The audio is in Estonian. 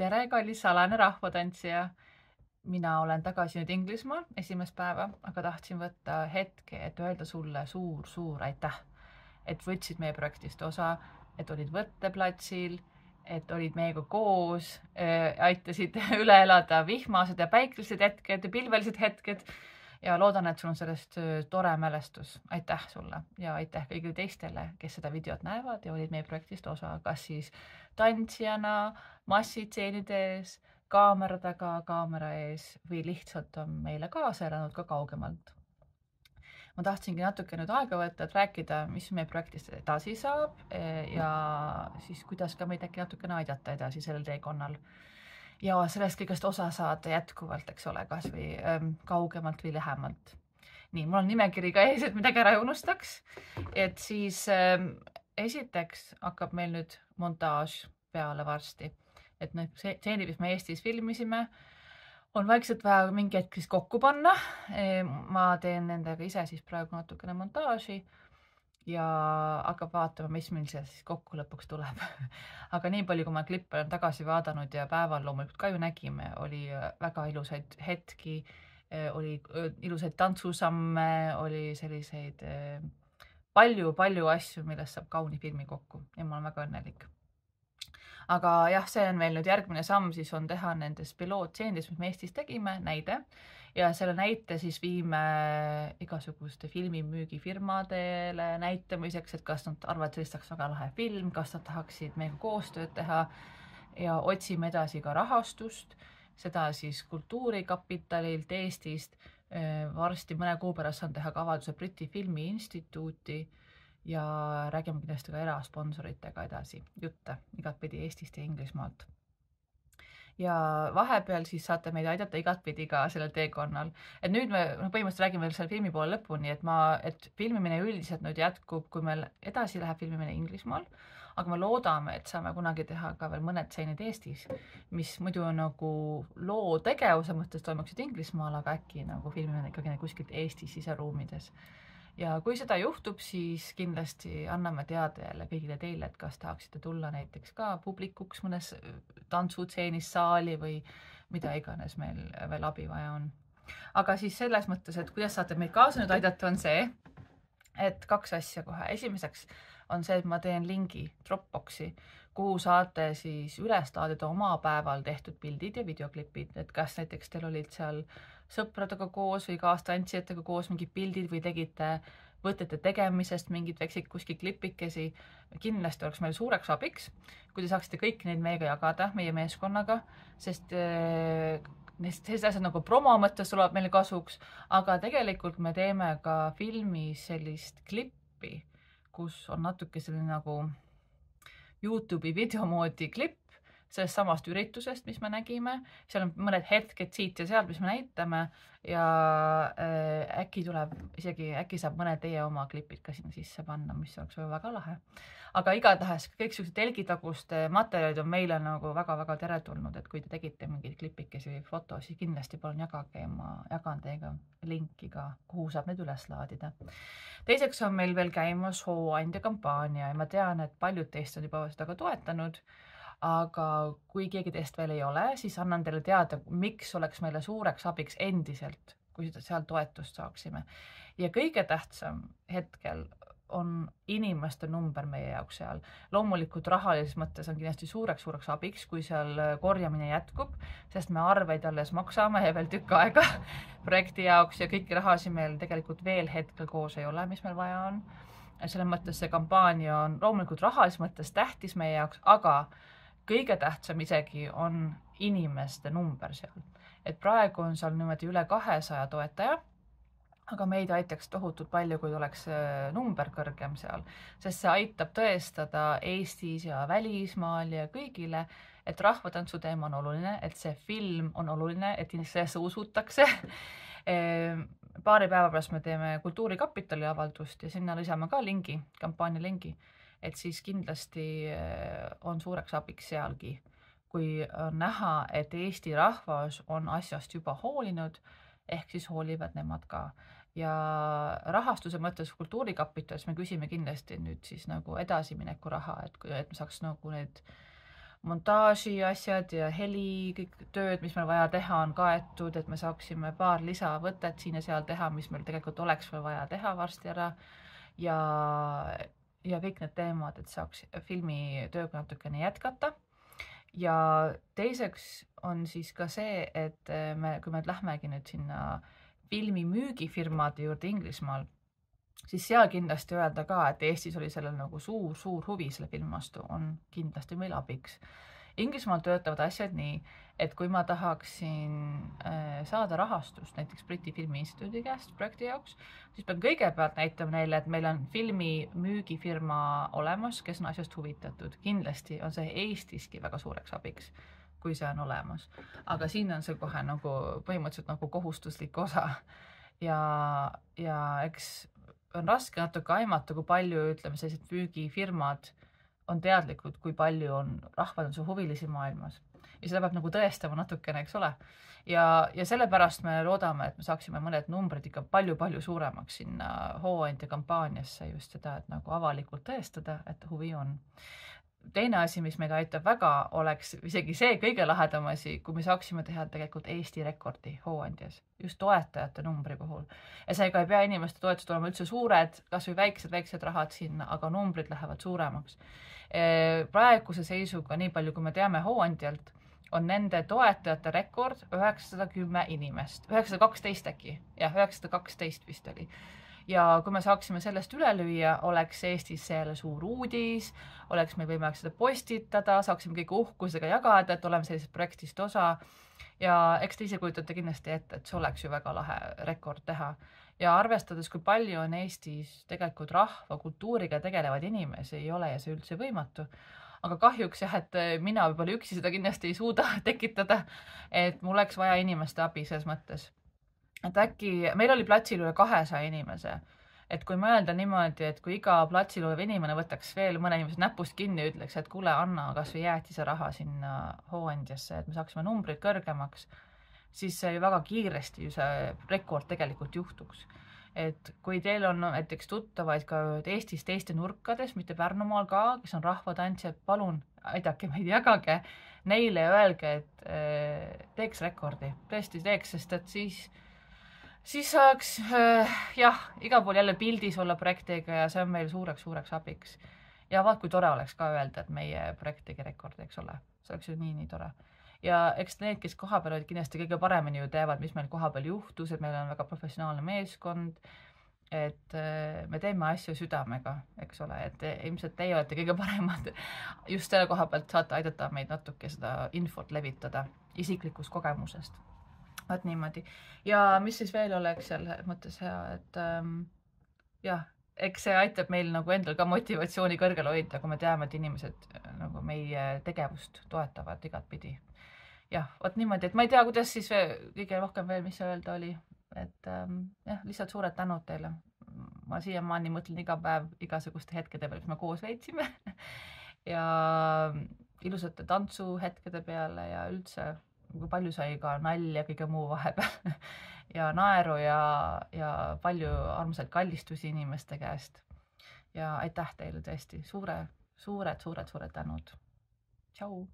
Tere, kallis salane rahvatantsija. Mina olen tagasi nüüd Inglismaal esimest päeva, aga tahtsin võtta hetke, et öelda sulle suur aitäh, et võtsid meie projektist osa, et olid võtteplatsil, et olid meiega koos, aitasid üle elada vihmased ja päiklised hetked ja pilvelised hetked ja loodan, et sul on sellest tore mälestus. Aitäh sulle ja aitäh kõigile teistele, kes seda videot näevad ja olid meie projektist osa, kas siis tantsijana, massitseenides, kaamera taga, kaamera ees või lihtsalt on meile kaasa elanud ka kaugemalt. Ma tahtsingi natuke nüüd aega võtta, et rääkida, mis meie projektist edasi saab ja siis kuidas ka meid äkki natukene aidata edasi sellel teekonnal. Ja sellest kõigest osa saada jätkuvalt, eks ole, kas või kaugemalt või lähemalt. Nii, mul on nimekiri ka ees, et midagi ära ei unustaks. Et siis esiteks hakkab meil nüüd montaaž peale varsti. Et need stseenid, mis me Eestis filmisime, on vaikselt vaja mingi hetk siis kokku panna. Ma teen nendega ise siis praegu natukene montaaži ja hakkab vaatama, mis meil siis kokku lõpuks tuleb. Aga nii palju, kui ma klippe olen tagasi vaadanud ja päeval loomulikult ka ju nägime, oli väga ilusaid hetki, oli ilusaid tantsusamme, oli selliseid palju asju, millest saab kauni filmi kokku ja ma olen väga õnnelik. Aga jah, see on meil nüüd järgmine samm, siis on teha nendest pilootseendist, mis me Eestis tegime, näide. Ja selle näite siis viime igasuguste filmimüügifirmadele näitamiseks, et kas nad arvavad, et sellist oleks väga lahe film, kas nad tahaksid meiega koostööd teha ja otsime edasi ka rahastust, seda siis Kultuurikapitalilt Eestist. Varsti mõne kuu pärast saan teha ka avalduse Briti Filmiinstituuti ja räägime kindlasti ka erasponsoritega edasi jutte igatpidi Eestist ja Inglismaalt. Ja vahepeal siis saate meid aidata igatpidi ka sellel teekonnal. Et nüüd me põhimõtteliselt räägime veel selle filmi poole lõpuni, et filmimine üldiselt nüüd jätkub, kui meil edasi läheb filmimine Inglismaal, aga me loodame, et saame kunagi teha ka veel mõned stseenid Eestis, mis muidu nagu loo tegevuse mõttes toimuksid Inglismaal, aga äkki nagu filmimine ikkagi kuskilt Eestis siseruumides. Ja kui seda juhtub, siis kindlasti anname teada jälle kõigile teile, et kas tahaksite tulla näiteks ka publikuks mõnes tantsutseenis saali või mida iganes meil veel abi vaja on. Aga siis selles mõttes, et kuidas saate meid kaasa nüüd aidata, on see, et 2 asja kohe. Esimeseks on see, et ma teen lingi Dropboxi, kuhu saate siis üles laadida oma päeval tehtud pildid ja videoklipid, et kas näiteks teil olid seal sõpradega koos või kaastantsijatega koos mingid pildid või tegite võtete tegemisest mingid väikseid kuskil klipikesi. Kindlasti oleks meil suureks abiks, kui te saaksite kõik neid meiega jagada meie meeskonnaga, sest sellised asjad nagu promo mõttes tuleb meile kasuks, aga tegelikult me teeme ka filmis sellist klippi, kus on natuke selline nagu YouTube'i video moodi klipp sellest samast üritusest, mis me nägime. Seal on mõned hetked siit ja sealt, mis me näitame ja äkki saab mõne teie oma klipid ka sinna sisse panna, mis oleks väga lahe. Aga igatahes kõik sellised telgitaguste materjalid on meile nagu väga teretulnud, et kui te tegite mingeid klipikesi või foto, siis kindlasti palun jagage ja ma jagan teiega linki ka, kuhu saab need üles laadida. Teiseks on meil veel käimas hooandja kampaania ja ma tean, et paljud teist on juba seda ka toetanud. Aga kui keegi teist veel ei ole, siis annan teile teada, miks oleks meile suureks abiks endiselt, kui seal toetust saaksime. Ja kõige tähtsam hetkel on inimeste number meie jaoks seal. Loomulikult rahalises mõttes on kindlasti suureks abiks, kui seal korjamine jätkub, sest me arveid alles maksame ja veel tükk aega projekti jaoks ja kõiki rahasi meil tegelikult veel hetkel koos ei ole, mis meil vaja on. Selle mõttes see kampaania on loomulikult rahalises mõttes tähtis meie jaoks, aga kõige tähtsam isegi on inimeste number seal. Et praegu on seal niimoodi üle 200 toetaja, aga meid aitaks tohutult palju, kui oleks number kõrgem seal, sest see aitab tõestada Eestis ja välismaal ja kõigile, et rahvatantsu teema on oluline, et see film on oluline, et sellesse usutakse. Paari päeva pärast me teeme Kultuurikapitali avaldust ja sinna lisame ka lingi, kampaania lingi. Et siis kindlasti on suureks abiks sealgi, kui on näha, et Eesti rahvas on asjast juba hoolinud, ehk siis hoolivad nemad ka. Ja rahastuse mõttes Kultuurikapitalis me küsime kindlasti nüüd siis nagu edasimineku raha, et me saaks nagu need montaaži asjad ja heli, kõik tööd, mis meil vaja teha, on kaetud, et me saaksime paar lisavõtet siin ja seal teha, mis meil tegelikult oleks veel vaja teha varsti ära. Ja, ja kõik need teemad, et saaks filmitööga natukene jätkata. Ja teiseks on siis ka see, et kui me lähmegi nüüd sinna filmimüügifirmade juurde Inglismaal, siis seal kindlasti öelda ka, et Eestis oli sellel nagu suur huvi selle filmi vastu, on kindlasti meil abiks. Inglismaal töötavad asjad nii, et kui ma tahaksin saada rahastust näiteks Briti Filmi Instituudi käest projekti jaoks, siis pean kõigepealt näitama neile, et meil on filmimüügifirma olemas, kes on asjast huvitatud. Kindlasti on see Eestiski väga suureks abiks, kui see on olemas. Aga siin on see kohe nagu põhimõtteliselt nagu kohustuslik osa. Ja eks on raske natuke aimata, kui palju, ütleme, sellised müügifirmad on teadlikud, kui palju on rahvad on su huvilisi maailmas. Ja seda peab nagu tõestama natukene, eks ole. Ja sellepärast me loodame, et me saaksime mõned numbrid ikka palju suuremaks sinna hooandja kampaaniasse just seda, et nagu avalikult tõestada, et huvi on. Teine asi, mis meid aitab väga, oleks isegi see kõige lahedam asi, kui me saaksime teha tegelikult Eesti rekordi hooandjas, just toetajate numbri puhul. Ja seega ei pea inimeste toetused olema üldse suured, kas või väiksed rahad sinna, aga numbrid lähevad suuremaks. Praeguse seisuga, nii palju kui me teame hooandjalt, on nende toetajate rekord 910 inimest, 912 äkki, jah, 912 vist oli. Ja kui me saaksime sellest üle lüüa, oleks Eestis selle suur uudis, oleks meil võimalik seda postitada, saaksime kõik uhkusega jagada, et oleme sellisest projektist osa. Ja eks te ise kujutate kindlasti ette, et see oleks ju väga lahe rekord teha. Ja arvestades, kui palju on Eestis tegelikult rahva kultuuriga tegelevaid inimesi, ei ole ja see üldse võimatu. Aga kahjuks jah, et mina võib-olla üksi seda kindlasti ei suuda tekitada, et mul oleks vaja inimeste abi selles mõttes. Et äkki, meil oli platsil üle 200 inimese, et kui mõelda niimoodi, et kui iga platsil olev inimene võtaks veel mõne inimese näpust kinni ja ütleks, et kuule, anna kas või jäätise raha sinna hooandjasse, et me saaksime numbrid kõrgemaks, siis see väga kiiresti ju see rekord tegelikult juhtuks. Et kui teil on näiteks tuttavaid ka Eestis teiste nurkades, mitte Pärnumaal ka, kes on rahvatantsijad, palun aidake meid, jagage neile ja öelge, et teeks rekordi, tõesti teeks, sest et siis saaks igal pool jälle pildis olla projektiga ja see on meil suureks abiks. Ja vaat, kui tore oleks ka öelda, et meie projekt tegi rekordi, eks ole. See oleks ju nii tore. Ja eks need, kes kohapeal olid, kindlasti kõige paremini ju teavad, mis meil kohapeal juhtus, et meil on väga professionaalne meeskond, et me teeme asju südamega, eks ole, et ilmselt teie olete kõige paremad just selle koha pealt saate aidata meid natuke seda infot levitada isiklikust kogemusest. Vaat niimoodi. Ja mis siis veel oleks seal mõttes hea, et eks see aitab meil nagu endal ka motivatsiooni kõrgel hoida, kui me teame, et inimesed nagu meie tegevust toetavad igat pidi. Jah, vaat niimoodi, et ma ei tea, kuidas siis kõige rohkem veel, mis öelda oli, et lihtsalt suured tänud teile. Ma siiamaani mõtlen iga päev igasuguste hetkede peale, mis me koos veetsime ja ilusate tantsuhetkede peale ja üldse kui palju sai ka nalja kõige muu vahepeal ja naeru ja palju armsaid kallistusi inimeste käest. Ja aitäh teile tõesti suured tänud. Tšau!